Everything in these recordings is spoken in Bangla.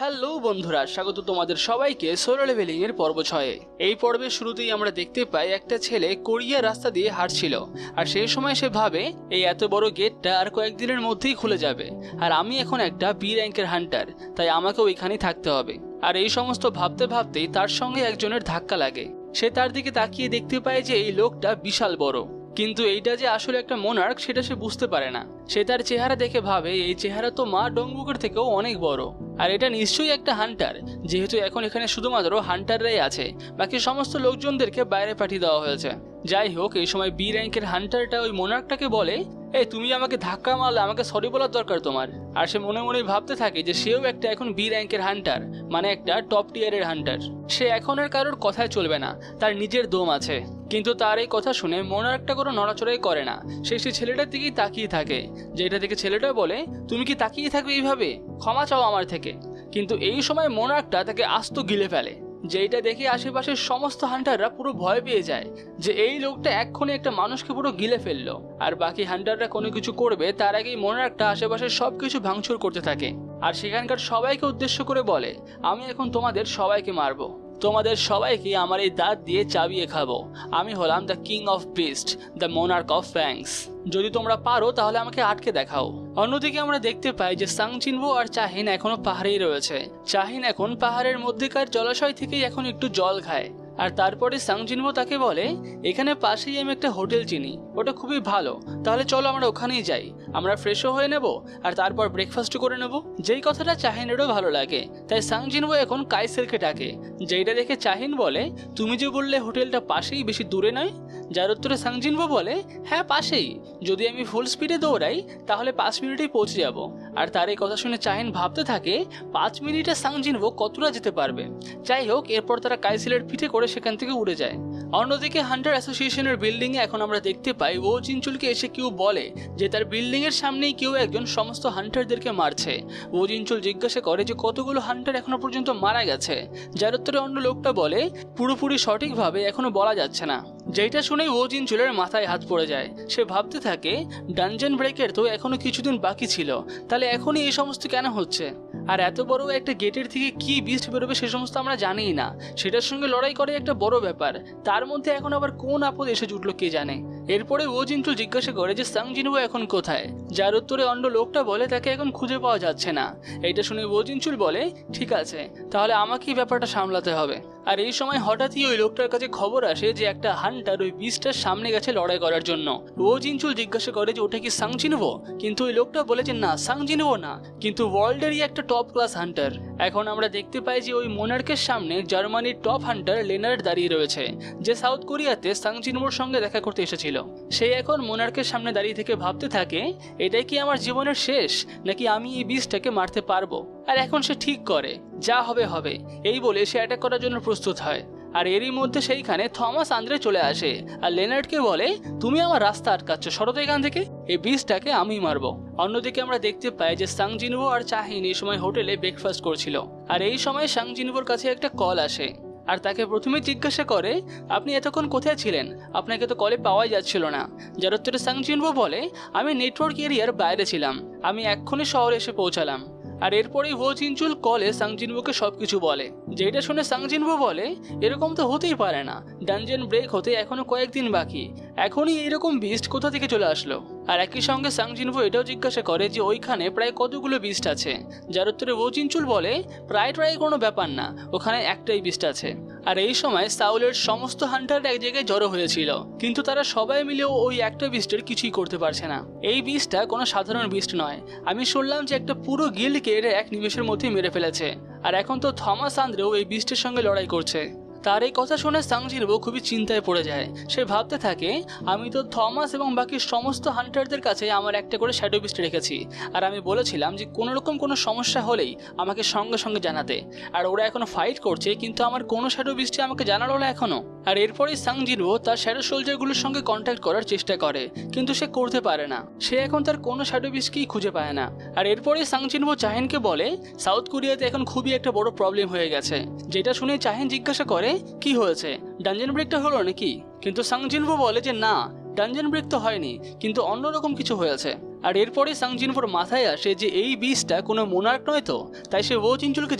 হ্যালো বন্ধুরা, স্বাগত তোমাদের সবাইকে সোলো লেভেলিং এর পর্ব 6-এ। এই পর্বের শুরুতেই আমরা দেখতে পাই একটা ছেলে কোরিয়া রাস্তা দিয়ে হাঁটছিল, আর সেই সময় সে ভাবে এই এত বড় গেটটা আর কয়েকদিনের মধ্যেই খুলে যাবে, আর আমি এখন একটা বি র্যাঙ্কের হান্টার, তাই আমাকেও এখানেই থাকতে হবে। আর এই সমস্ত ভাবতে ভাবতেই তার সঙ্গে একজনের ধাক্কা লাগে। সে তার দিকে তাকিয়ে দেখতে পায় যে এই লোকটা বিশাল বড়, কিন্তু এইটা যে আসলে একটা মোনার্ক সেটা সে বুঝতে পারে না। সে তার চেহারা দেখে ভাবে এই চেহারা তো মা ডংবুকের থেকেও অনেক বড়, আর এটা নিশ্চয়ই একটা হান্টার, যেহেতু এখন এখানে শুধুমাত্র হান্টাররাই আছে, বাকি সমস্ত লোকজনদেরকে বাইরে পাঠিয়ে দেওয়া হয়েছে। যাই হোক, এই সময় বি র্যাঙ্কের হান্টারটা ওই মোনার্কটাকে বলে, এই তুমি আমাকে ধাক্কা মারলে, আমাকে সরি বলার দরকার তোমার। আর সে মনে মনে ভাবতে থাকে যে সেও একটা এখন বি র্যাঙ্কের হান্টার, মানে একটা টপ টিয়ারের হান্টার। সে এখন আর কারোর কথায় চলবে না, তার নিজের দম আছে। কিন্তু তার এই কথা শুনে মোনার্কটা কোনো নড়াচড়াই করে না, সে ছেলেটার দিকেই তাকিয়ে থাকে। যেটা দেখে ছেলেটা বলে, তুমি কি তাকিয়ে থাকবে এইভাবে? ক্ষমা চাও আমার থেকে। কিন্তু এই সময় মোনার্কটা তাকে আস্ত গিলে ফেলে, যেটা দেখে আশেপাশের সমস্ত হান্টাররা পুরো ভয় পেয়ে যায় যে এই লোকটা এক্ষুনি একটা মানুষকে পুরো গিলে ফেললো। আর বাকি হান্টাররা কোনো কিছু করবে তার আগেই মোনার্কটা আশেপাশের সবকিছু ভাঙচুর করতে থাকে, আর সেখানকার সবাইকে উদ্দেশ্য করে বলে, আমি এখন তোমাদের সবাইকে মারবো, তোমাদের সবাইকে আমার এই দাঁত দিয়ে চাবিয়ে খাবো। আমি হলাম the king of beast, the monarch of fangs. যদি তোমরা পারো তাহলে আমাকে আটকে দেখাও। অন্যদিকে আমরা দেখতে পাই যে সাং জিনবো আর চাহিন এখনো পাহাড়েই রয়েছে। চাহিন এখন পাহাড়ের মধ্যেকার জলাশয় থেকেই এখন একটু জল খায়, আর তারপরে সাং জিনবো তাকে বলে, এখানে পাশেই আমি একটা হোটেল চিনি, ওটা খুবই ভালো, তাহলে চলো আমরা ওখানেই যাই। আমরা ফ্রেশও হয়ে নেব আর তারপর ব্রেকফাস্ট করে নেব। যেই কথাটা চাহিনেরও ভালো লাগে, তাই সাং জিনবো এখন কাইসেলকে ডাকে। যেটা দেখে চাহিন বলে, তুমি যে বললে হোটেলটা পাশেই, বেশি দূরে নয়? যার উত্তরে সাং জিনবো বলে, হ্যাঁ পাশেই, যদি আমি ফুল স্পিডে দৌড়াই তাহলে 5 মিনিটেই পৌঁছে যাব। আর তার এই কথা শুনে চাহিন ভাবতে থাকে 5 মিনিটে সাং জিনবো কতটা যেতে পারবে। যাই হোক, এরপর তারা কাইসেলের পিঠে করে সেখান থেকে উড়ে যায়। অন্যদিকে হান্টার অ্যাসোসিয়েশনের বিল্ডিং এ এখন আমরা দেখতে পাই ও জিনচুলকে এসে কেউ বলে যে তার বিল্ডিং এর সামনেই কেউ একজন সমস্ত হান্টারদেরকে মারছে। ও জিনচুল জিজ্ঞাসা করে যে কতগুলো হান্টার এখনো পর্যন্ত মারা গেছে, যার উত্তরে অন্য লোকটা বলে পুরোপুরি সঠিকভাবে এখনো বলা যাচ্ছে না। যেটা শুনে ও জিনচুলের মাথায় হাত পড়ে যায়। সে ভাবতে থাকে ডানজন ব্রেকের তো এখনো কিছুদিন বাকি ছিল, তাহলে এখনই এই সমস্ত কেন হচ্ছে? আর এত বড় একটা গেটের থেকে কি বিস্ট বেরোবে সে সমস্ত আমরা জানিই না, সেটার সঙ্গে লড়াই করে একটা বড় ব্যাপার, তার মধ্যে এখন আবার কোন আপদ এসে জুটলো কে জানে। এরপরে ও জিনচুল জিজ্ঞাসা করে যে সাং জিনবো এখন কোথায়, যার উত্তরে অন্য লোকটা বলে তাকে এখন খুঁজে পাওয়া যাচ্ছে না। এইটা শুনে ও জিনচুল বলে, ঠিক আছে, তাহলে আমাকেই ব্যাপারটা সামলাতে হবে। আর এই সময় হঠাৎই ওই লোকটার কাছে খবর আসে যে একটা হান্টার ওই বিস্টটার সামনে গেছে লড়াই করার জন্য। ও জিনচুল জিজ্ঞাসা করে যে ওটা কি সাং জিনবো, কিন্তু ওই লোকটা বলে যে না, সাং জিনবো না, কিন্তু ওয়ার্ল্ডেরই একটা টপ ক্লাস হান্টার। এখন আমরা দেখতে পাই যে ওই মোনার্কের সামনে জার্মানির টপ হান্টার লেনার্ড দাঁড়িয়ে রয়েছে, যে সাউথ কোরিয়াতে সাং জিনবোর সঙ্গে দেখা করতে এসেছিল। সে এখন মোনার্কের সামনে দাঁড়িয়ে থেকে ভাবতে থাকে, এটাই কি আমার জীবনের শেষ, নাকি আমি এই বিস্টটাকে মারতে পারবো? আর এখন সে ঠিক করে যা হবে হবে, এই বলে সে অ্যাটাক করার জন্য প্রস্তুত হয়। আর এরই মধ্যে সেইখানে থমাস আন্দ্রে চলে আসে আর লেনার্ডকে বলে, তুমি আমার রাস্তা আটকাচ্ছ, সরো তো এখান থেকে, এই বিস্টটাকে আমি মারবো। অন্যদিকে আমরা দেখতে পাই যে সাং জিনবো আর চাহিন এই সময় হোটেলে ব্রেকফাস্ট করছিল, আর এই সময় সাং জিনবোর কাছে একটা কল আসে, আর তাকে প্রথমে জিজ্ঞাসা করে, আপনি এতক্ষণ কোথায় ছিলেন, আপনাকে তো কলে পাওয়াই যাচ্ছিল না। যার উত্তরে সাং জিনবো বলে, আমি নেটওয়ার্ক এরিয়ার বাইরে ছিলাম, আমি এক্ষুনি শহরে এসে পৌঁছালাম। আর এরপরেই ও জিনচুল কলে সাং জিনবোকে সবকিছু বলে। যেটা শুনে সাং জিনবো বলে, এরকম তো হতেই পারে না, ডানজন ব্রেক হতে এখনো কয়েকদিন বাকি, এখনই এরকম বিস্ট কোথা থেকে চলে আসলো? আর একই সঙ্গে সাং জিনবো এটাও জিজ্ঞাসা করে যে ওইখানে প্রায় কতগুলো বিস্ট আছে। যার উত্তরে ও জিনচুল বলে, প্রায় কোনো ব্যাপার না, ওখানে একটাই বিস্ট আছে। আর এই সময় সাউলের সমস্ত হান্টার এক জায়গায় জড়ো হয়েছিল, কিন্তু তারা সবাই মিলেও ওই একটা বিস্টের কিছুই করতে পারছে না। এই বিস্টটা কোনো সাধারণ বিস্ট নয়, আমি শুনলাম যে একটা পুরো গিল্ডকে এর এক নিমেষের মধ্যে মেরে ফেলেছে, আর এখন তো থমাস আন্দ্রেও এই বিস্টের সঙ্গে লড়াই করছে। তার এই কথা শুনে সাং জিনবো খুবই চিন্তায় পড়ে যায়। সে ভাবতে থাকে, আমি তো থমাস এবং বাকি সমস্ত হান্টারদের কাছে আমার একটা করে শ্যাডো বিস্ট রেখেছি, আর আমি বলেছিলাম যে কোনো রকম কোনো সমস্যা হলেই আমাকে সঙ্গে সঙ্গে জানাতে, আর ওরা এখনো ফাইট করছে, কিন্তু আমার কোনো শ্যাডো বিস্টে আমাকে জানালো না এখনো। আর এরপরেই সাং জিনবো তার শ্যাডো সোলজারগুলোর সঙ্গে কন্ট্যাক্ট করার চেষ্টা করে, কিন্তু সে করতে পারে না, সে এখন তার কোনো শ্যাডো বিস্টকেই খুঁজে পায় না। আর এরপরেই সাং জিনবো চাহিনকে বলে, সাউথ কোরিয়াতে এখন খুবই একটা বড় প্রবলেম হয়ে গেছে। যেটা শুনে চাহিন জিজ্ঞাসা করে, কি হয়েছে, ডানজন ব্রেকটা হলো নাকি? কিন্তু সাং জিনবো বলে যে না, ডানজন ব্রেক তো হয়নি, কিন্তু অন্যরকম কিছু হয়েছে। আর এরপরে সাং জিনফোর মাথায় আসে যে এই বিচটা কোনো মোনার্ক নয় তো। তাই সে ও চিনচুলকে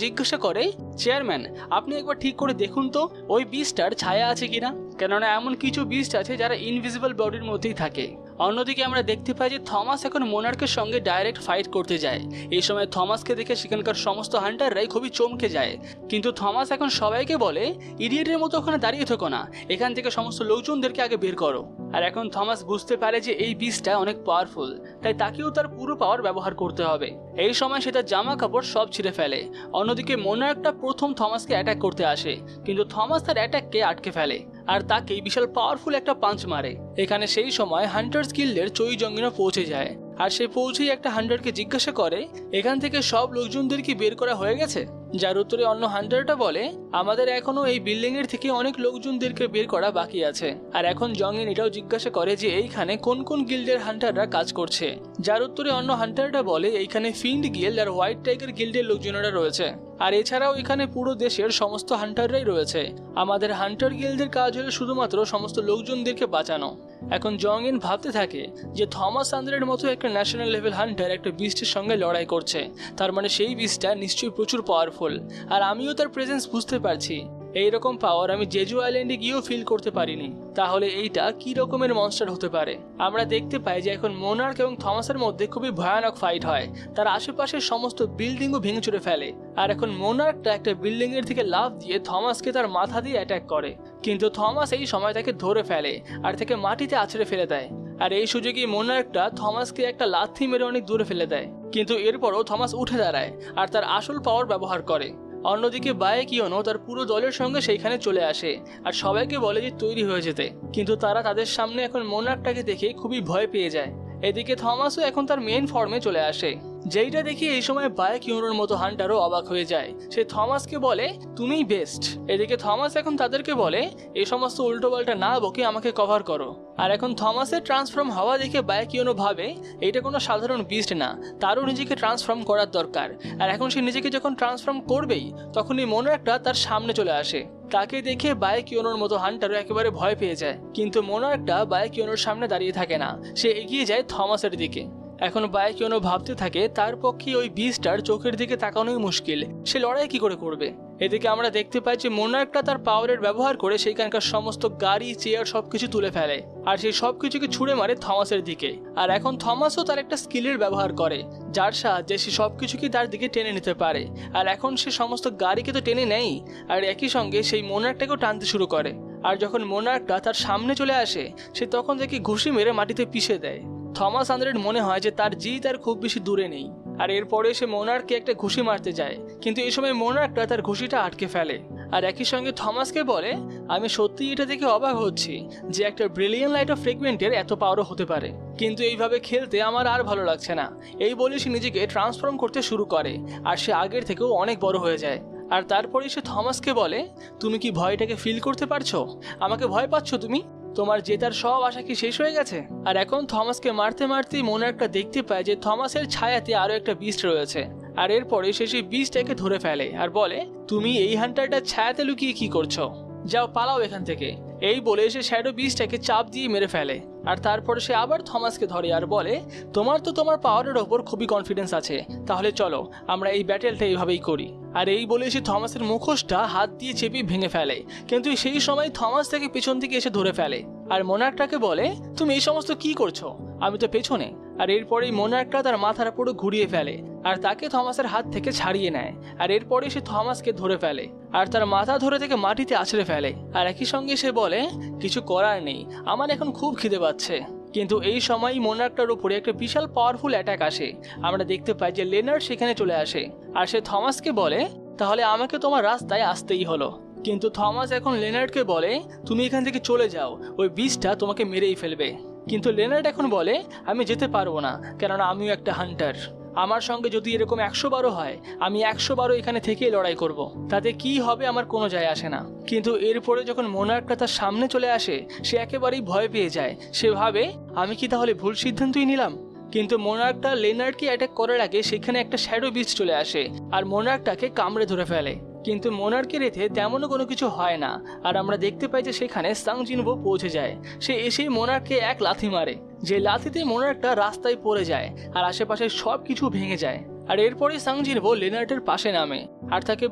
জিজ্ঞাসা করে, চেয়ারম্যান আপনি একবার ঠিক করে দেখুন তো ওই বিচটার ছায়া আছে কিনা, কেননা এমন কিছু বিচ আছে যারা ইনভিজিবল বডির মধ্যেই থাকে। অন্যদিকে আমরা দেখতে পাই যে থমাস এখন মোনার্কের সঙ্গে ডাইরেক্ট ফাইট করতে যায়। এই সময় থমাসকে দেখে সেখানকার সমস্ত হান্টাররাই খুবই চমকে যায়, কিন্তু থমাস এখন সবাইকে বলে, ইডিয়েটের মতো ওখানে দাঁড়িয়ে থেকো না, এখান থেকে সমস্ত লোকজনদেরকে আগে বের করো। আর এখন থমাস বুঝতে পারে যে এই বিচটা অনেক পাওয়ারফুল, তাই তাকেও তার পুরো পাওয়ার ব্যবহার করতে হবে। এই সময় সে তার জামা কাপড় সব ছিঁড়ে ফেলে। অন্যদিকে মোনার্কটা প্রথম থমাসকে অ্যাটাক করতে আসে, কিন্তু থমাস তার অ্যাটাককে আটকে ফেলে আর তাকে বিশাল পাওয়ারফুল একটা পাঞ্চ মারে। এখানে সেই সময় হান্টার্স গিল্ডের চই জঙ্গিরা পৌঁছে যায়, আর সে পৌঁছেই একটা হান্টারকে জিজ্ঞাসা করে, এখান থেকে সব লোকজনদের কি বের করা হয়ে গেছে? যার উত্তরে অন্য হান্টারটা বলে, আমাদের এখনো এই বিল্ডিং এর থেকে অনেক লোকজনদেরকে বের করা বাকি আছে। আর এখন জঙ্গিন এটাও জিজ্ঞাসা করে যে এইখানে কোন কোন গিল্ডের হান্টাররা কাজ করছে। যার উত্তরে অন্য হান্টারটা বলে, এইখানে ফিন্ড গিল্ড আর হোয়াইট টাইগার গিল্ডের লোকজনেরা রয়েছে, আর এছাড়াও এখানে পুরো দেশের সমস্ত হান্টাররাই রয়েছে। আমাদের হান্টার গিল্ডের কাজ হলো শুধুমাত্র সমস্ত লোকজনদেরকে বাঁচানো। এখন জংইন ভাবতে থাকে যে থমাস আন্দ্রের মতো একটা ন্যাশনাল লেভেল হান্টার একটা বিস্টের সঙ্গে লড়াই করছে, তার মানে সেই বিস্টটা নিশ্চয়ই প্রচুর পাওয়ারফুল। আর আমিও তার প্রেজেন্স বুঝতে পারছি। এইরকম পাওয়ার আমি জেজু আইল্যান্ডে গিয়েও ফিল করতে পারিনি। তাহলে এইটা কি রকমের মনস্টার হতে পারে? আমরা দেখতে পাই যে এখন মোনার্ক এবং থমাসের মধ্যে খুবই ভয়ানক ফাইট হয়। তার আশেপাশের সমস্ত বিল্ডিংও ভেঙে চুরে ফেলে। আর এখন মোনার্কটা একটা বিল্ডিং এর থেকে লাফ দিয়ে থমাসকে তার মাথা দিয়ে অ্যাটাক করে, কিন্তু থমাস এই সময় তাকে ধরে ফেলে আর তাকে মাটিতে আছড়ে ফেলে দেয়। আর এই সুযোগে মোনার্কটা থমাসকে একটা লাথি মেরে অনেক দূরে ফেলে দেয়, কিন্তু এরপরও থমাস উঠে দাঁড়ায় আর তার আসল পাওয়ার ব্যবহার করে। অন্যদিকে বায়েকিওনো তার পুরো দলের সঙ্গে সেইখানে চলে আসে আর সবাইকে বলে যে তৈরি হয়ে যেতে, কিন্তু তারা তাদের সামনে এখন মোনার্কটাকে দেখে খুবই ভয় পেয়ে যায়। এদিকে থমাসও এখন তার মেন ফর্মে চলে আসে, যেইটা দেখি এই সময় বায়েকিওনোর মতো হান্টারও অবাক হয়ে যায়। সে থমাসকে বলে, তুমিই বেস্ট। এদিকে থমাস এখন তাদেরকে বলে, এই সমস্ত উল্টোপাল্টা না বকে আমাকে কভার করো। আর এখন থমাসের ট্রান্সফর্ম হওয়া দেখে বায়েকিওনো ভাবে এটা কোনো সাধারণ বিস্ট না, তারও নিজেকে ট্রান্সফর্ম করার দরকার। আর এখন সে নিজেকে যখন ট্রান্সফর্ম করবেই তখনই মোনার্কটা তার সামনে চলে আসে। তাকে দেখে বায়েকিওনোর মতো হান্টারও একেবারে ভয় পেয়ে যায়, কিন্তু মোনার্কটা বায়েকিওনোর সামনে দাঁড়িয়ে থাকে না, সে এগিয়ে যায় থমাসের দিকে। এখন বায়েকিওনো ভাবতে থাকে তার পক্ষে ওই বিস্টার চোখের দিকে তাকানোই মুশকিল, সে লড়াই কি করে করবে। এদিকে আমরা দেখতে পাই যে মোনার্কটা তার পাওয়ারের ব্যবহার করে সেইখানকার সমস্ত গাড়ি চেয়ার সবকিছু তুলে ফেলে আর সেই সবকিছুকে ছুঁড়ে মারে থমাসের দিকে। আর এখন থমাসও তার একটা স্কিলের ব্যবহার করে, যার সাহায্যে সে সবকিছুকে তার দিকে টেনে নিতে পারে। আর এখন সে সমস্ত গাড়িকে তো টেনে নেয়, আর একই সঙ্গে সেই মোনার্কটাকেও টানতে শুরু করে। আর যখন মোনার্কটা তার সামনে চলে আসে, সে তখন তাকে ঘুষি মেরে মাটিতে পিষে দেয়। থমাস আন্দ্রের মনে হয় যে তার জিত আর খুব বেশি দূরে নেই, আর এরপরে সে মোনার্ককে একটা ঘুষি মারতে যায়, কিন্তু এই সময় মোনার্কটা তার ঘুষিটা আটকে ফেলে। আর একই সঙ্গে থমাসকে বলে, আমি সত্যি এটা দেখে অবাক হচ্ছি যে একটা ব্রিলিয়ান্ট লাইট অফ ফ্রেগমেন্টের এত পাওয়ারও হতে পারে, কিন্তু এইভাবে খেলতে আমার আর ভালো লাগছে না। এই বলে সে নিজেকে ট্রান্সফর্ম করতে শুরু করে আর সে আগের থেকেও অনেক বড় হয়ে যায়। আর তারপরে সে থমাসকে বলে, তুমি কি ভয়টাকে ফিল করতে পারছো? আমাকে ভয় পাচ্ছ তুমি? তোমার জেতার সব আশা কি শেষ হয়ে গেছে? আর এখন থমাসকে মারতে মারতেই মোনার্কটা দেখতে পায় যে থমাসের ছায়াতে আরো একটা বিস্ট রয়েছে। আর এরপরে সে সেই বিস্টটাকে ধরে ফেলে আর বলে, তুমি এই হান্টারটার ছায়াতে লুকিয়ে কি করছো? যাও পালাও এখান থেকে। এই বলে সে শ্যাডো বিস্টটাকে চাপ দিয়ে মেরে ফেলে। আর তারপরে সে আবার থমাসকে ধরে আর বলে, তোমার তো তোমার পাওয়ারের ওপর খুবই কনফিডেন্স আছে, তাহলে চলো আমরা এই ব্যাটেলটা এইভাবেই করি। আর এই বলে সে থমাসের মুখোশটা হাত দিয়ে চেপে ভেঙে ফেলে, কিন্তু সেই সময় থমাস তাকে পেছন থেকে এসে ধরে ফেলে আর মোনার্কটাকে বলে, তুমি এই সমস্ত কি করছো? আমি তো পেছনে। আর এরপরেই মোনার্কটা তার মাথার পুরো ঘুরিয়ে ফেলে আর তাকে থমাসের হাত থেকে ছাড়িয়ে নেয়। আর এরপরে সে থমাসকে ধরে ফেলে আর তার মাথা ধরে থেকে মাটিতে আছড়ে ফেলে। আর একই সঙ্গে সে বলে, কিছু করার নেই, আমার এখন খুব খিদে পাচ্ছে। কিন্তু এই সময় মোনার্কটার উপরে একটা বিশাল পাওয়ারফুল অ্যাটাক আসে। আমরা দেখতে পাই যে লেনার্ড সেখানে চলে আসে আর সে থমাসকে বলে, তাহলে আমাকে তোমার রাস্তায় আসতেই হলো। কিন্তু থমাস এখন লেনার্ডকে বলে, তুমি এখান থেকে চলে যাও, ওই বিস্টটা তোমাকে মেরেই ফেলবে। কিন্তু লেনার্ড এখন বলে, আমি যেতে পারবো না, কেননা আমিও একটা হান্টার। আমার সঙ্গে যদি এরকম 100 বারও হয়, আমি 100 বারও এখানে থেকেই লড়াই করব, তাতে কি হবে আমার কোনো যায় আসে না। কিন্তু এরপরে যখন মোনার্কটা তার সামনে চলে আসে, সে একেবারেই ভয় পেয়ে যায়। সে ভাবে, আমি কি তাহলে ভুল সিদ্ধান্তই নিলাম? কিন্তু মোনার্কটা লেনার্ডকে অ্যাটাক করার আগে সেখানে একটা শ্যাডো বিস্ট চলে আসে আর মোনার্কটাকে কামড়ে ধরে ফেলে। কিন্তু মোনার্কের এতে তেমনও কোনো কিছু হয় না, আর আমরা দেখতে পাই যে সেখানে সাং জিনবো পৌঁছে যায়। সে এসেই মোনার্ককে এক লাথি মারে, যে লাথিতে মোনার্কটা রাস্তায় পড়ে যায় আর আশেপাশে সব কিছু ভেঙে যায়। আর এরপরে সাং জিনবো লেনার্টের পাশে নামে আর তাকে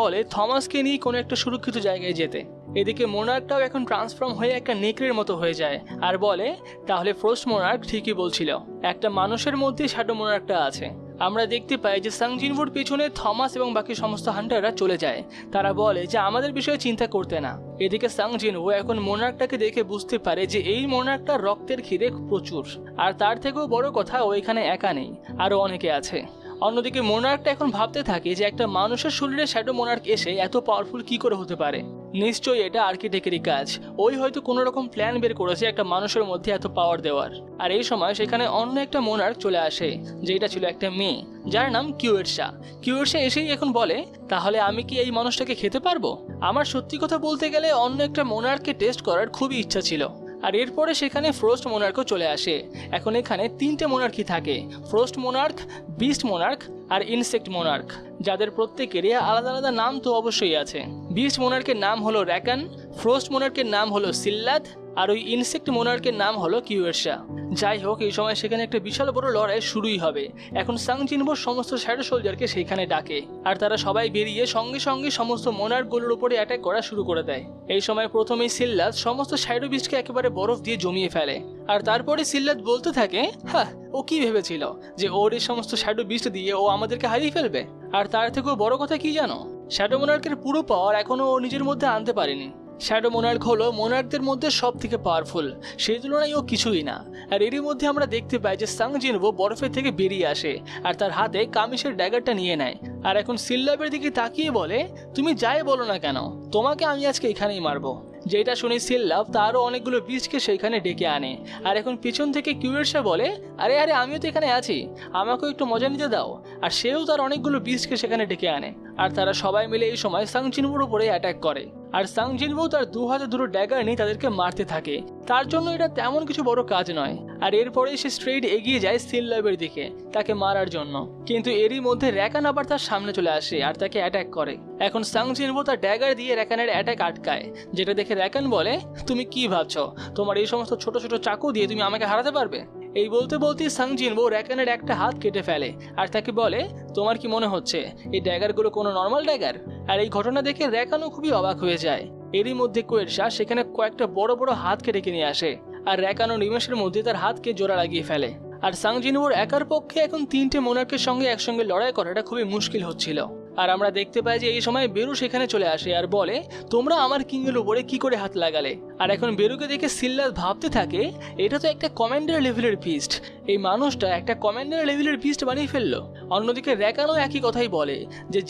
বলে থমাসকে নিয়ে কোনো একটা সুরক্ষিত জায়গায় যেতে। এদিকে মোনার্কটাও এখন ট্রান্সফর্ম হয়ে একটা নেকড়ের মতো হয়ে যায় আর বলে তাহলে ফ্রস্ট মোনার্ক ঠিকই বলছিল, একটা মানুষের মধ্যে শ্যাডো মোনার্কটা আছে। আমরা দেখতে পাই যে সাং জিনবোর পেছনে থমাস এবং বাকি সমস্ত হান্টাররা চলে যায়। তারা বলে যে আমাদের বিষয়ে চিন্তা করতে না। এদিকে সাং জিনবো এখন মোনার্কটাকে দেখে বুঝতে পারে যে এই মোনার্কটার রক্তের খিদে প্রচুর, আর তার থেকেও বড় কথা ও এখানে একা নেই, আরও অনেকে আছে। অন্যদিকে মোনার্কটা এখন ভাবতে থাকে যে একটা মানুষের শরীরে শ্যাডো মোনার্ক এসে এত পাওয়ারফুল কি করে হতে পারে। নিশ্চয়ই এটা আর্কিটেক্টেরই কাজ, ওই হয়তো কোনো রকম প্ল্যান বের করেছে একটা মানুষের মধ্যে এত পাওয়ার দেওয়ার। আর এই সময় সেখানে অন্য একটা মোনার্ক চলে আসে, যেটা ছিল একটা মেয়ে যার নাম কিউয়েরশা। কিউয়েরশা এসেই এখন বলে তাহলে আমি কি এই মানুষটাকে খেতে পারবো? আমার সত্যি কথা বলতে গেলে অন্য একটা মোনার্ককে টেস্ট করার খুবই ইচ্ছা ছিল। আর এরপরে সেখানে ফ্রস্ট মোনার্কও চলে আসে। এখন এখানে তিনটে মোনার্কই থাকে, ফ্রস্ট মোনার্ক, বিস্ট মোনার্ক আর ইনসেক্ট মোনার্ক, যাদের প্রত্যেকেরই আলাদা আলাদা নাম তো অবশ্যই আছে। বিস্ট মোনার্কের নাম হলো র্যাকান, ফ্রস্ট মোনার্কের নাম হলো সিল্লাদ, আর ওই ইনসেক্ট মোনার্কের নাম হলো কিউয়েরশা। যাই হোক, এই সময় সেখানে একটা বিশাল বড় লড়াই শুরুই হবে। এখন সাং জিনবো সমস্ত শ্যাডো সোলজারকে সেইখানে ডাকে আর তারা সবাই বেরিয়ে সঙ্গে সঙ্গে সমস্ত মোনার্কগুলোর উপরে অ্যাটাক করা শুরু করে দেয়। এই সময় প্রথমেই সিল্লাদ সমস্ত শ্যাডো বিস্টকে একেবারে বরফ দিয়ে জমিয়ে ফেলে, আর তারপরে সিল্লাদ বলতে থাকে হ্যাঁ, ও কি ভেবেছিল যে ওর এই সমস্ত শ্যাডো বিস্ট দিয়ে ও আমাদেরকে হারিয়ে ফেলবে? আর তার থেকেও বড় কথা কি জানো, শ্যাডো মোনার্কের পুরো পাওয়ার এখনো ও নিজের মধ্যে আনতে পারেনি। শ্যাডো মোনার্ক হলো মোনার্কদের মধ্যে সব থেকে পাওয়ারফুল, সেই তুলনায় ও কিছুই না। আর এরই মধ্যে আমরা দেখতে পাই যে সাং জিনবো বরফের থেকে বেরিয়ে আসে আর তার হাতে কামিশের ড্যাগারটা নিয়ে নেয়। আর এখন সিল্লাবের দিকে তাকিয়ে বলে তুমি যাই বলো না কেন, তোমাকে আমি আজকে এখানেই মারবো। যেটা শুনে সিল্লাব তারও অনেকগুলো বীজকে সেইখানে ডেকে আনে। আর এখন পিছন থেকে কিউয়েরশা বলে আরে আরে আমিও তো এখানে আছি, আমাকেও একটু মজা নিতে দাও। আর সেও তার অনেকগুলো বীজকে সেখানে ডেকে আনে আর তারা সবাই মিলে এই সময় সাং জিনবোর উপরে অ্যাটাক করে। আর সাং জিনবো তার 2 হাতে দুটো ড্যাগার নিয়ে তাদেরকে মারতে থাকে। তার জন্য এটা তেমন কিছু বড় কাজ নয়। আর এরপরেই সে স্ট্রেইট এগিয়ে যায় সিল্লাবের দিকে তাকে মারার জন্য, কিন্তু এরই মধ্যে র্যাকান আবার তার সামনে চলে আসে আর তাকে অ্যাটাক করে। এখন সাং জিনবো তার ড্যাগার দিয়ে র্যাকানের অ্যাটাক আটকায়, যেটা দেখে র্যাকান বলে তুমি কি ভাবছো তোমার এই সমস্ত ছোট ছোট চাকু দিয়ে তুমি আমাকে হারাতে পারবে? এই বলতে বলতেই সাং জিনবো র্যাকানের একটা হাত কেটে ফেলে আর তাকে বলে তোমার কি মনে হচ্ছে এই ড্যাগারগুলো কোনো নর্মাল ড্যাগার? আর এই ঘটনা দেখে র্যাকানও খুবই অবাক হয়ে যায়। এরই মধ্যে কিউয়েরশা সেখানে কয়েকটা বড় বড় হাতকে ডেকে নিয়ে আসে আর র্যাকানও নিমেষের মধ্যে তার হাতকে জোড়া লাগিয়ে ফেলে। আর সাং জিনবোর একার পক্ষে এখন 3টে মোনার্কের সঙ্গে একসঙ্গে লড়াই করাটা খুবই মুশকিল হচ্ছিল। আর আমরা দেখতে পাই যে এই সময় বেরু সেখানে চলে আসে আর বলে তোমরা আমার কিংয়ের উপরে কি করে হাত লাগালে? আর এখন বেরুকে দেখে সিল্লাদ ভাবতে থাকে এটা তো একটা কমান্ডার লেভেলের বিস্ট, এই মানুষটা একটা কমান্ডার লেভেলের বিস্ট বানিয়ে ফেললো। অন্যদিকে র্যাকানও একই কথাই বলে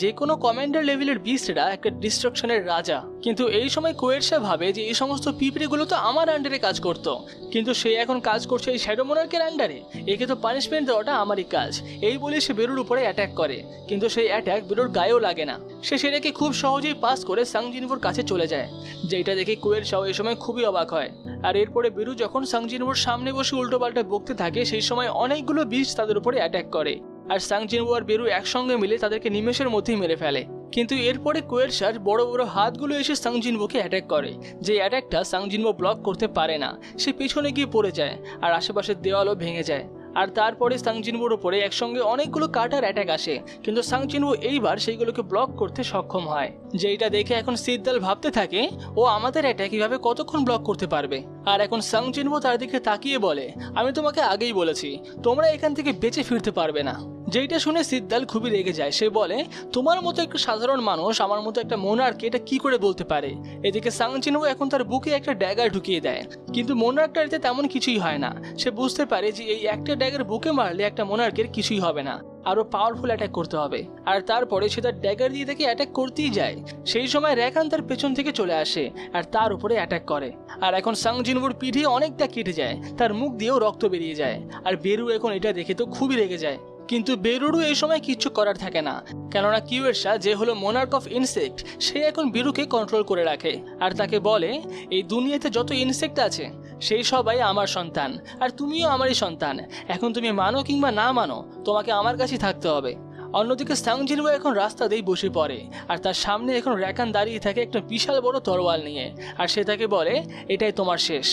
যে কোনো কমান্ডার লেভেলের বিস্টরা একটা ডিস্ট্রাকশনের রাজা। কিন্তু এই সময় কিউয়েরশা ভাবে যে এই সমস্ত পিঁপড়েগুলো তো আমার আন্ডারে কাজ করতো, কিন্তু সে এখন কাজ করছে এই শ্যাডো মোনার্কের আন্ডারে, একে তো পানিশমেন্ট দেওয়াটা আমারই কাজ। এই বলে সে বেরুর উপরে অ্যাটাক করে, কিন্তু সেই অ্যাটাক বেরুর গায়েও লাগে না। সে সেটাকে খুব সহজেই পাস করে সাং জিনবোর কাছে চলে যায়, যেটা দেখে কিউয়েরশাও এই সময় খুবই অবাক হয়। আর এরপরে বেরু যখন সাং জিনবোর সামনে বসে উল্টো পাল্টা বকতে থাকে সেই সময় অনেকগুলো বিষ তাদের উপরে অ্যাটাক করে আর সাং জিনবো আর বেরু একসঙ্গে মিলে তাদেরকে নিমেষের মধ্যেই মেরে ফেলে। কিন্তু এরপরে কিউয়েরশার বড় বড় হাতগুলো এসে সাং জিনবোকে অ্যাটাক করে, যে অ্যাটাকটা সাং জিনবো ব্লক করতে পারে না। সে পিছনে গিয়ে পড়ে যায় আর আশেপাশের দেওয়ালও ভেঙে যায়। আর তারপরে সাং জিনবোর উপরে একসঙ্গে অনেকগুলো কাটার অ্যাটাক আসে, কিন্তু সাং জিনবো এইবার সেইগুলোকে ব্লক করতে সক্ষম হয়। যেটা দেখে এখন সিদ্দাল ভাবতে থাকে ও আমাদের অ্যাটাক কিভাবে কতক্ষণ ব্লক করতে পারবে। আর এখন সাং জিনবো তার দিকে তাকিয়ে বলে আমি তোমাকে আগেই বলেছি তোমরা এখান থেকে বেঁচে ফিরতে পারবে না। যেটা শুনে সিদ্দাল খুবই রেগে যায়, সে বলে তোমার মতো একটা সাধারণ মানুষ আমার মতো একটা মোনার্ককে এটা কি করে বলতে পারে? এদিকে সাং জিনবো এখন তার বুকে একটা ড্যাগার ঢুকিয়ে দেয়, কিন্তু মোনার্কটার এতে তেমন কিছুই হয় না। সে বুঝতে পারে যে এই একটা ড্যাগার বুকে মারলে একটা মোনার্কের কিছুই হবে না, আরো পাওয়ারফুল অ্যাটাক করতে হবে। আর তারপরে সে তার ড্যাগার দিয়ে তাকে অ্যাটাক করতেই যায়। সেই সময় র্যাকান তার পেছন থেকে চলে আসে আর তার উপরে অ্যাটাক করে। আর এখন সাং জিনবোর পিঠে অনেকটা কেটে যায়, তার মুখ দিয়েও রক্ত বেরিয়ে যায়। আর বেরু এখন এটা দেখে তো খুবই রেগে যায়, কিন্তু বেরুরও এই সময় কিচ্ছু করার থাকে না, কেননা কিউয়েরশা যে হলো মোনার্ক অফ ইনসেক্ট সে এখন বেরুকে কন্ট্রোল করে রাখে আর তাকে বলে এই দুনিয়াতে যত ইনসেক্ট আছে সেই সবাই আমার সন্তান, আর তুমিও আমারই সন্তান। এখন তুমি মানো কিংবা না মানো, তোমাকে আমার কাছেই থাকতে হবে। অন্যদিকে সাং জিনবো এখন রাস্তা দিয়ে বসে পড়ে, আর তার সামনে এখন র্যাকান দাঁড়িয়ে থাকে একটা বিশাল বড় তরোয়াল নিয়ে, আর সে তাকে বলে এটাই তোমার শেষ।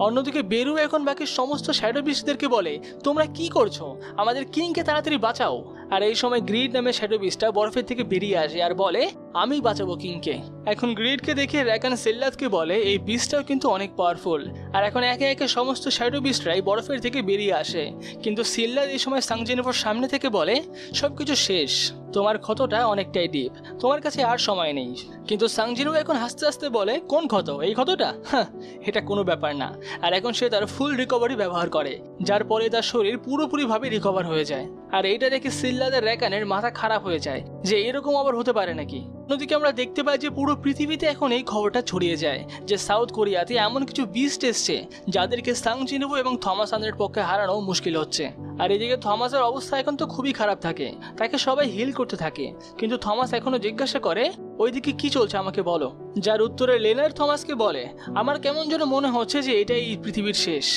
অন্যদিকে বেরু এখন বাকি সমস্ত শ্যাডো বিস্টদেরকে বলে তোমরা কি করছো, আমাদের কিংকে তাড়াতাড়ি বাঁচাও। আর এই সময় গ্রিড নামে শ্যাডো বিস্টটা বরফের থেকে বেরিয়ে আসে আর বলে আমি বাঁচাবো কিংকে। এখন গ্রিডকে দেখে র্যাকান সিল্লাদকে বলে এই বিস্টটাও কিন্তু অনেক পাওয়ারফুল। আর এখন একে একে সমস্ত শ্যাডো বিস্টরাই বরফের থেকে বেরিয়ে আসে, কিন্তু সিল্লাদ এই সময় সাং জিনবোর সামনে থেকে বলে সবকিছু শেষ, তোমার ক্ষতটা অনেকটাই ডিপ, তোমার কাছে আর সময় নেই। কিন্তু সাং জিনবো এখন হাসতে হাসতে বলে কোন ক্ষত, এই ক্ষতটা? হ্যাঁ, এটা কোনো ব্যাপার না। আর এখন সে তার ফুল রিকভারি ব্যবহার করে, যার পরে তার শরীর পুরোপুরিভাবে রিকভার হয়ে যায়। আর এইটা দেখে সিল্লাদের র্যাকানের মাথা খারাপ হয়ে যায় যে এরকম আবার হতে পারে নাকি। অন্যদিকে আমরা দেখতে পাই যে পুরো পৃথিবীতে এখন এই খবরটা ছড়িয়ে যায় যে সাউথ কোরিয়াতে এমন কিছু বিস্ট এসছে যাদেরকে সাং জিনবো এবং থমাস আন্দ্রের পক্ষে হারানো মুশকিল হচ্ছে। আর এদিকে থমাসের অবস্থা এখন তো খুবই খারাপ থাকে, তাকে সবাই হিল করতে থাকে, কিন্তু থমাস এখনো জিজ্ঞাসা করে ওইদিকে কি চলছে আমাকে বলো। যার উত্তরে লেনার থমাসকে বলে আমার কেমন যেন মনে হচ্ছে যে এটাই পৃথিবীর শেষ।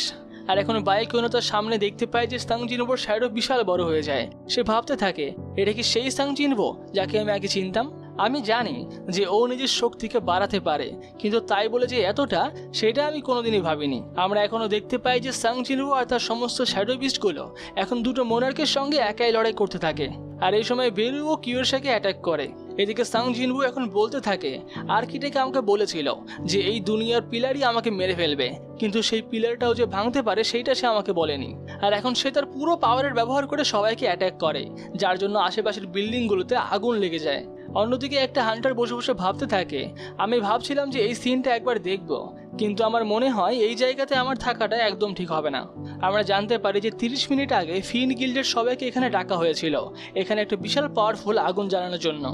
আর এখন বাইক তার সামনে দেখতে পায় যে সাং জিনবোর শ্যাডো বিশাল বড় হয়ে যায়। সে ভাবতে থাকে এটা কি সেই সাং জিনবো যাকে আমি আগে চিনতাম? আমি জানি যে ও নিজের শক্তিকে বাড়াতে পারে, কিন্তু তাই বলে যে এতটা, সেটা আমি কোনোদিনই ভাবিনি। আমরা এখনো দেখতে পাই যে সাং জিনবো আর তার সমস্ত শ্যাডো বিস্টগুলো এখন দুটো মোনার্কের সঙ্গে একাই লড়াই করতে থাকে। আর এই সময় বেরু ও কিয়োশাকে অ্যাটাক করে। এদিকে সাং জিনবো এখন বলতে থাকে আর্কিটেক্ট আমাকে বলেছিল যে এই দুনিয়ার পিলারই আমাকে মেরে ফেলবে, কিন্তু সেই পিলারটাও যে ভাঙতে পারে সেইটা সে আমাকে বলেনি। আর এখন সে তার পুরো পাওয়ারের ব্যবহার করে সবাইকে অ্যাটাক করে, যার জন্য আশেপাশের বিল্ডিংগুলোতে আগুন লেগে যায়। অন্যদিকে একটা হান্টার বসে বসে ভাবতে থাকে আমি ভাবছিলাম যে এই সিনটা একবার দেখব, কিন্তু আমার মনে হয় এই জায়গাতে আমার থাকাটা একদম ঠিক হবে না। আমরা জানতে পারি যে 30 মিনিট আগে ফিন গিল্ডের সবাইকে এখানে ডাকা হয়েছিল এখানে একটা বিশাল পাওয়ারফুল আগুন জ্বালানোর জন্য।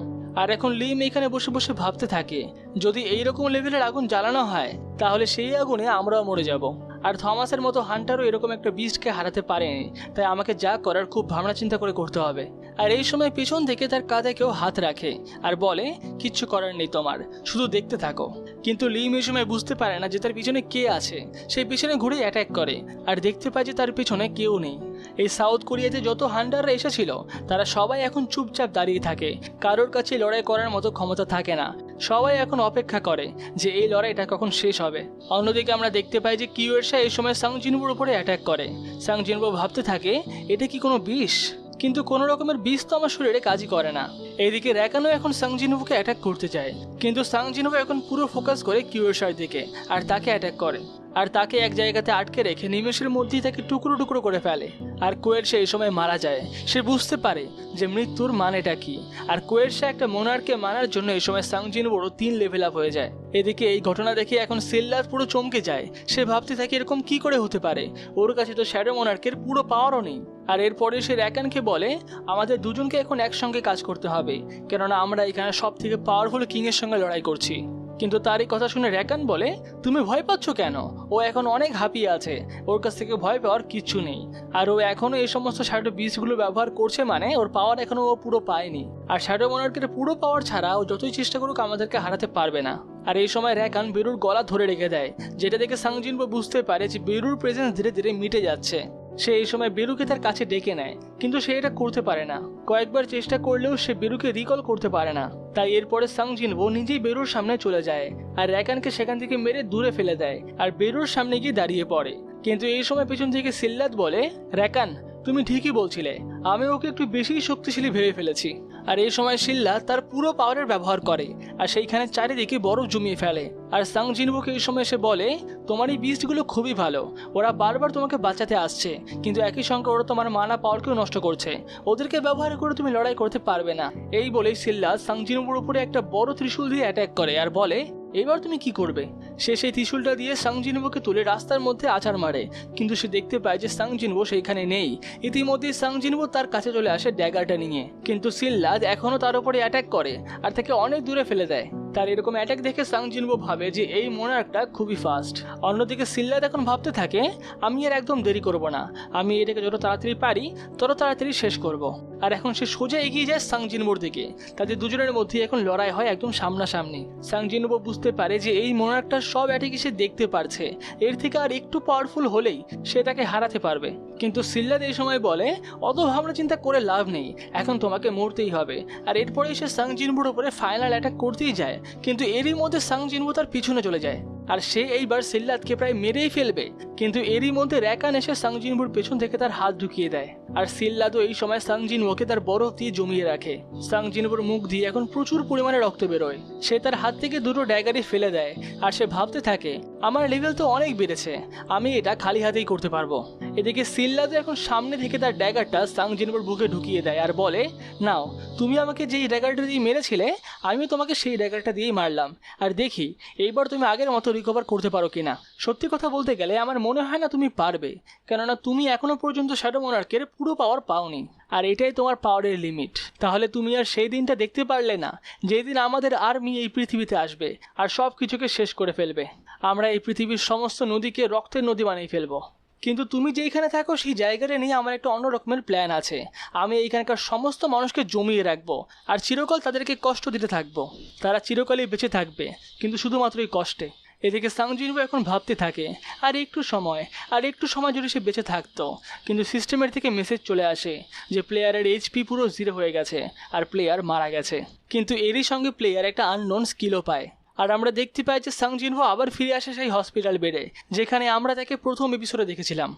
আর এখন লিম এখানে বসে বসে ভাবতে থাকে যদি এইরকম লেভেলের আগুন জ্বালানো হয় তাহলে সেই আগুনে আমরাও মরে যাব। আর থমাসের মতো হান্টারও এরকম একটা বিস্টকে হারাতে পারেনি, তাই আমাকে যা করার খুব ভাবনা চিন্তা করে করতে হবে। আর এই সময় পেছন থেকে তার কাঁধে কেউ হাত রাখে আর বলে কিচ্ছু করার নেই তোমার, শুধু দেখতে থাকো। কিন্তু লিম এই সময় বুঝতে পারে না যে তার পিছনে কে আছে। সেই পিছনে ঘুরে অ্যাটাক করে আর দেখতে পায় যে তার পিছনে কেউ নেই। এই সাউথ কোরিয়াতে যত হান্টাররা এসেছিল তারা সবাই এখন চুপচাপ দাঁড়িয়ে থাকে, কারোর কাছে লড়াই করার মতো ক্ষমতা থাকে না। সবাই এখন অপেক্ষা করে যে এই লড়াইটা কখন শেষ হবে। অন্যদিকে আমরা দেখতে পাই যে কিয়োশা এই সময় সাং জিনবোর উপরে অ্যাটাক করে। সাং জিনবো ভাবতে থাকে এটা কি কোনো বিষ? কিন্তু কোনো রকমের বিষ তো আমার শরীরে কাজই করে না। এইদিকে র্যাকানো এখন সাং জিনবোকে অ্যাটাক করতে যায়, কিন্তু সাং জিনবো এখন পুরো ফোকাস করে কিয়োশার দিকে আর তাকে অ্যাটাক করে। আর তাকে এক জায়গাতে আটকে রেখে নিমেষের মধ্যেই তাকে টুকরো টুকরো করে ফেলে। আর কোয়েরশা এই সময় মারা যায়। সে বুঝতে পারে যে মৃত্যুর মানেটা কি। আর কোয়েরশা একটা মোনারকে মারার জন্য এই সময় সাং জিনবোরও 3 লেভেল আপ হয়ে যায়। এদিকে এই ঘটনা দেখে এখন সিল্লার পুরো চমকে যায়। সে ভাবতে থাকে এরকম কি করে হতে পারে, ওর কাছে তো শ্যাডো মোনার্কের পুরো পাওয়ারও নেই। আর এরপরে সে র্যাকানকে বলে আমাদের দুজনকে এখন একসঙ্গে কাজ করতে হবে, কেননা আমরা এখানে সব থেকে পাওয়ারফুল কিংয়ের সঙ্গে লড়াই করছি। কিন্তু তার এই কথা শুনে র্যাকান বলে তুমি ভয় পাচ্ছ কেন, ও এখন অনেক হাঁপিয়ে আছে, ওর কাছ থেকে ভয় পাওয়ার কিচ্ছু নেই। আর ও এখনো এই সমস্ত শ্যাডো বিস্টগুলো ব্যবহার করছে, মানে ওর পাওয়ার এখনো ও পুরো পায়নি। আর শ্যাডো মোনার্কের পুরো পাওয়ার ছাড়া ও যতই চেষ্টা করুক আমাদেরকে হারাতে পারবে না। আর এই সময় র্যাকান বেরুর গলা ধরে রেখে দেয়, যেটা দেখে সাং জিনবো বুঝতে পারে যে বেরুর প্রেজেন্স ধীরে ধীরে মিটে যাচ্ছে। সে এই সময় বেরুকে তার কাছে ডেকে নেয়, কিন্তু সে এটা করতে পারে না। কয়েকবার চেষ্টা করলেও সে বেরুকে রিকল করতে পারে না। তাই এরপরে সাং জিনবো নিজেই বেরুর সামনে চলে যায় আর র্যাকানকে সেখান থেকে মেরে দূরে ফেলে দেয় আর বেরুর সামনে গিয়ে দাঁড়িয়ে পড়ে। কিন্তু এই সময় পেছন থেকে সিল্লাদ বলে র্যাকান তুমি ঠিকই বলছিলে, আমি ওকে একটু বেশি শক্তিশালী ভেবে ফেলেছি। আর এই সময় সিল্লা তার পুরো পাওয়ারের ব্যবহার করে আর সেইখানে চারিদিকে বরফ জমিয়ে ফেলে। আর সাং জিনবোকে এই সময় এসে বলে তোমার এই বিস্টগুলো খুবই ভালো, ওরা বারবার তোমাকে বাঁচাতে আসছে, কিন্তু একই সঙ্গে ওরা তোমার মানা পাওয়ারকেও নষ্ট করছে, ওদেরকে ব্যবহার করে তুমি লড়াই করতে পারবে না। এই বলেই সিল্লা সাং জিনবোর উপরে একটা বড় ত্রিশূল দিয়ে অ্যাটাক করে আর বলে এবার তুমি কি করবে। সে সেই ত্রিশূলটা দিয়ে সাং জিনবোকে তুলে রাস্তার মধ্যে আছাড় মারে, কিন্তু সে দেখতে পায় যে সাং জিনবো সেইখানে নেই। ইতিমধ্যেই সাং জিনবো তার কাছে চলে আসে ড্যাগারটা নিয়ে, কিন্তু সিল্লাদ এখনো তার উপরে অ্যাটাক করে আর তাকে অনেক দূরে ফেলে দেয়। তার এরকম অ্যাটাক দেখে সাং জিনবো ভাবে যে এই মোনার্কটা খুবই ফাস্ট। অন্যদিকে সিল্লাদ এখন ভাবতে থাকে আমি আর একদম দেরি করব না, আমি এটাকে যত তাড়াতাড়ি পারি তত তাড়াতাড়ি শেষ করব। আর এখন সে সোজা এগিয়ে যায় সাং জিনবোর দিকে। তাদের দুজনের মধ্যে এখন লড়াই হয় একদম সামনাসামনি। সাং জিনবো বুঝতে পারে যে এই মোনার্কটার সব অ্যাটাকই সে দেখতে পারছে, এর থেকে আর একটু পাওয়ারফুল হলেই সে তাকে হারাতে পারবে। কিন্তু সিল্লাদ এই সময় বলে অত ভাবনা চিন্তা করে লাভ নেই, এখন তোমাকে মরতেই হবে। আর এরপরেই সে সাং জিনবোর উপরে ফাইনাল অ্যাটাক করতেই যায়, কিন্তু এরই মধ্যে সাং জিনবো তার পিছনে চলে যায় আর সে এইবার সিল্লাদকে প্রায় মেরেই ফেলবে। কিন্তু এরই মধ্যে র্যাকান এসে সাং জিনবোর পেছন থেকে তার হাত ঢুকিয়ে দেয় আর সিল্লাদও এই সময় সাং জিনবোকে তার বরফ দিয়ে জমিয়ে রাখে। সাং জিনবোর মুখ দিয়ে এখন প্রচুর পরিমাণে রক্ত বেরোয়। সে তার হাত থেকে দুটো ড্যাগারই ফেলে দেয় আর সে ভাবতে থাকে আমার লেভেল তো অনেক বেড়েছে, আমি এটা খালি হাতেই করতে পারবো। এদিকে সিল্লাদও এখন সামনে থেকে তার ড্যাগারটা সাং জিনবোর বুকে ঢুকিয়ে দেয় আর বলে নাও, তুমি আমাকে যেই ড্যাগারটা দিয়ে মেরেছিলে আমি তোমাকে সেই ড্যাগারটা দিয়েই মারলাম, আর দেখি এইবার তুমি আগের মতো রিকভার করতে পারো কিনা। সত্যি কথা বলতে গেলে আমার মনে হয় না তুমি পারবে, কেননা তুমি এখনো পর্যন্ত শ্যাডো মোনার্কের পুরো পাওয়ার পাওনি, আর এটাই তোমার পাওয়ারের লিমিট। তাহলে তুমি আর সেই দিনটা দেখতে পারলে না যেদিন আমাদের আর্মি এই পৃথিবীতে আসবে আর সব কিছুকে শেষ করে ফেলবে। আমরা এই পৃথিবীর সমস্ত নদীকে রক্তের নদী বানিয়ে ফেলবো। কিন্তু তুমি যেইখানে থাকো সেই জায়গাটা নিয়ে আমার একটা অন্য রকমের প্ল্যান আছে। আমি এইখানকার সমস্ত মানুষকে জমিয়ে রাখবো আর চিরকাল তাদেরকে কষ্ট দিতে থাকবো। তারা চিরকালই বেঁচে থাকবে, কিন্তু শুধুমাত্রই কষ্টে। এদিকে সাং জিনবো এখন ভাবতে থাকে আর একটু সময় যদি সে বেঁচে থাকতো। কিন্তু সিস্টেমের থেকে মেসেজ চলে আসে যে প্লেয়ারের এইচপি পুরো 0 হয়ে গেছে আর প্লেয়ার মারা গেছে। কিন্তু এরই সঙ্গে প্লেয়ার একটা আননোন স্কিলও পায়। আর আমরা দেখতে পাই যে সাং জিনবো আবার ফিরে আসে সেই হসপিটাল বেডে যেখানে আমরা তাকে প্রথম এপিসোডে দেখেছিলাম।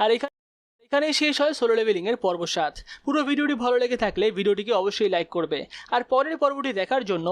আর এখানেই শেষ হয় সোলো লেভেলিংয়ের পর্ব 7। পুরো ভিডিওটি ভালো লেগে থাকলে ভিডিওটিকে অবশ্যই লাইক করবে আর পরের পর্বটি দেখার জন্য